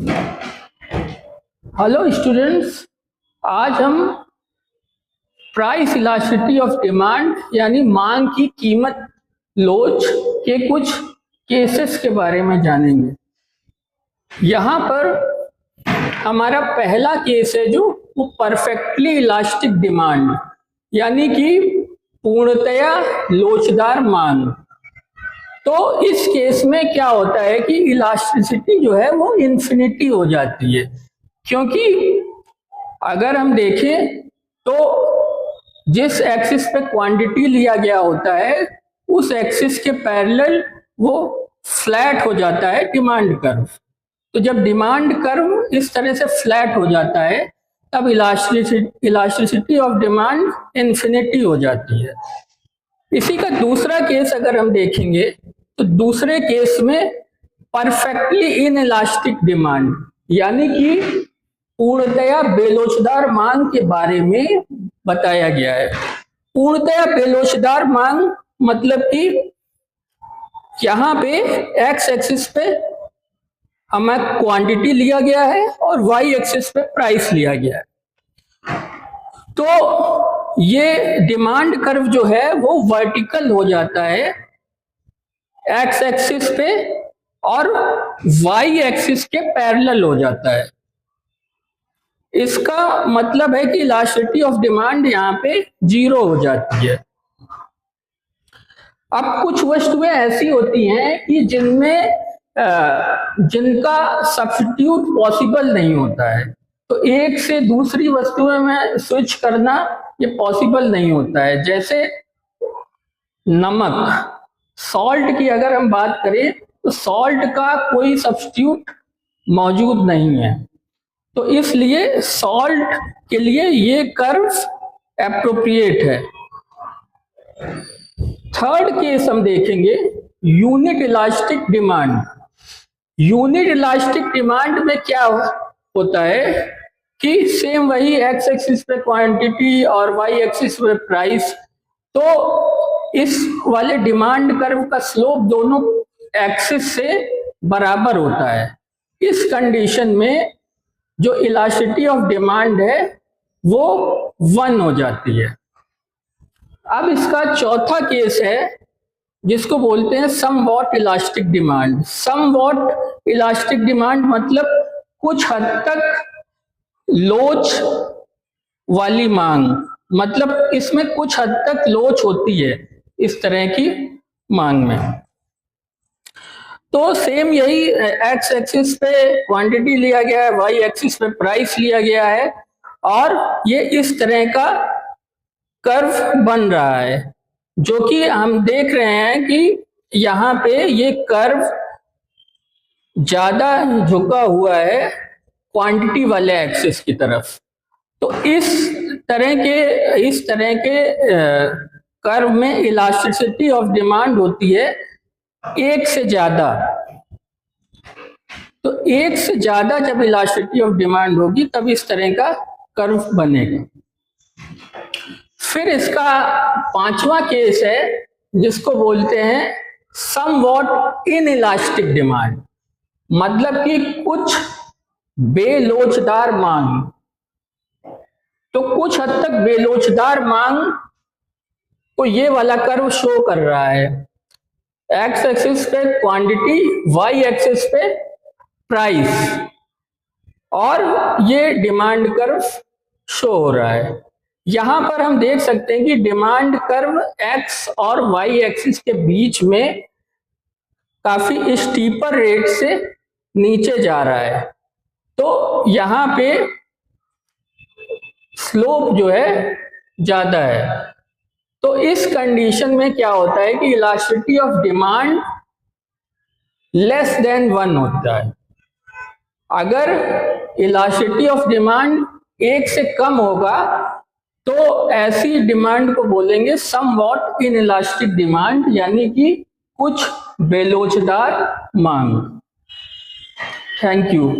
Hello students, आज हम price elasticity of demand यानी मांग की कीमत लोच के कुछ केसेस के बारे में जानेंगे। यहाँ पर हमारा पहला केस है जो वो परफेक्टली इलास्टिक डिमांड यानी कि पूर्णतया लोचदार मांग। तो इस केस में क्या होता है कि इलास्टिसिटी जो है वो इन्फिनिटी हो जाती है, क्योंकि अगर हम देखें तो जिस एक्सिस पे क्वांटिटी लिया गया होता है उस एक्सिस के पैरेलल वो फ्लैट हो जाता है डिमांड कर्व। तो जब डिमांड कर्व इस तरह से फ्लैट हो जाता है तब इलास्टिसिटी ऑफ डिमांड इन्फिनिटी हो जाती है। इसी का दूसरा केस अगर हम देखेंगे तो दूसरे केस में परफेक्टली इनइलास्टिक डिमांड यानी कि पूर्णतया बेलोचदार मांग के बारे में बताया गया है। पूर्णतया बेलोचदार मांग मतलब कि यहाँ पे एक्स एक्सिस पे हमें क्वांटिटी लिया गया है और वाई एक्सिस पे प्राइस लिया गया है। तो ये डिमांड कर्व जो है वो वर्टिकल हो जाता है एक्स एक्सिस पे और वाई एक्सिस के पैरेलल हो जाता है। इसका मतलब है कि इलास्टिसिटी ऑफ डिमांड यहाँ पे 0 हो जाती है। अब कुछ वस्तुएं ऐसी होती हैं कि जिनका सब्स्टिट्यूट पॉसिबल नहीं होता है, तो एक से दूसरी वस्तुएं में स्विच करना ये पॉसिबल नहीं होता है। जैसे नमक, सॉल्ट की अगर हम बात करें तो सॉल्ट का कोई सब्स्टिट्यूट मौजूद नहीं है, तो इसलिए सॉल्ट के लिए ये कर्व एप्रोप्रिएट है। थर्ड केस हम देखेंगे unit elastic demand. Unit elastic demand में क्या होता है कि सेम वही एक्स एक्सिस पे क्वांटिटी और वाई एक्सिस पे प्राइस, तो इस वाले डिमांड कर्व का स्लोप दोनों एक्सिस से बराबर होता है। इस कंडीशन में जो इलास्टिसिटी ऑफ डिमांड है वो 1 हो जाती है। अब इसका चौथा केस है जिसको बोलते हैं somewhat elastic demand. Somewhat elastic demand मतलब कुछ हद तक लोच वाली मांग, मतलब इसमें कुछ हद तक लोच होती है इस तरह की मांग में। तो सेम यही एक्स एक्सिस पे क्वांटिटी लिया गया है, वाई एक्सिस पे प्राइस लिया गया है और ये इस तरह का कर्व बन रहा है, जो कि हम देख रहे हैं कि यहाँ पे ये कर्व ज्यादा झुका हुआ है क्वांटिटी वाले एक्सिस की तरफ। तो इस तरह के कर्व में इलास्टिसिटी ऑफ डिमांड होती है एक से ज्यादा। तो एक से ज्यादा जब इलास्टिसिटी ऑफ डिमांड होगी तब इस तरह का कर्व बनेगा। फिर इसका पांचवा केस है जिसको बोलते हैं समवॉट इनइलास्टिक डिमांड, मतलब कि कुछ बेलोचदार मांग। तो कुछ हद तक बेलोचदार मांग को ये वाला कर्व शो कर रहा है, एक्स एक्सिस पे क्वांटिटी, वाई एक्सिस पे प्राइस, और ये डिमांड कर्व शो हो रहा है। यहां पर हम देख सकते हैं कि डिमांड कर्व एक्स और वाई एक्सिस के बीच में काफी स्टीपर रेट से नीचे जा रहा है। तो यहाँ पे स्लोप जो है ज्यादा है। तो इस कंडीशन में क्या होता है कि elasticity of demand less than 1 होता है। अगर इलास्टिसिटी ऑफ डिमांड 1 से कम होगा तो ऐसी डिमांड को बोलेंगे समवॉट इनइलास्टिक डिमांड, यानी कि कुछ बेलोचदार मांग। Thank you.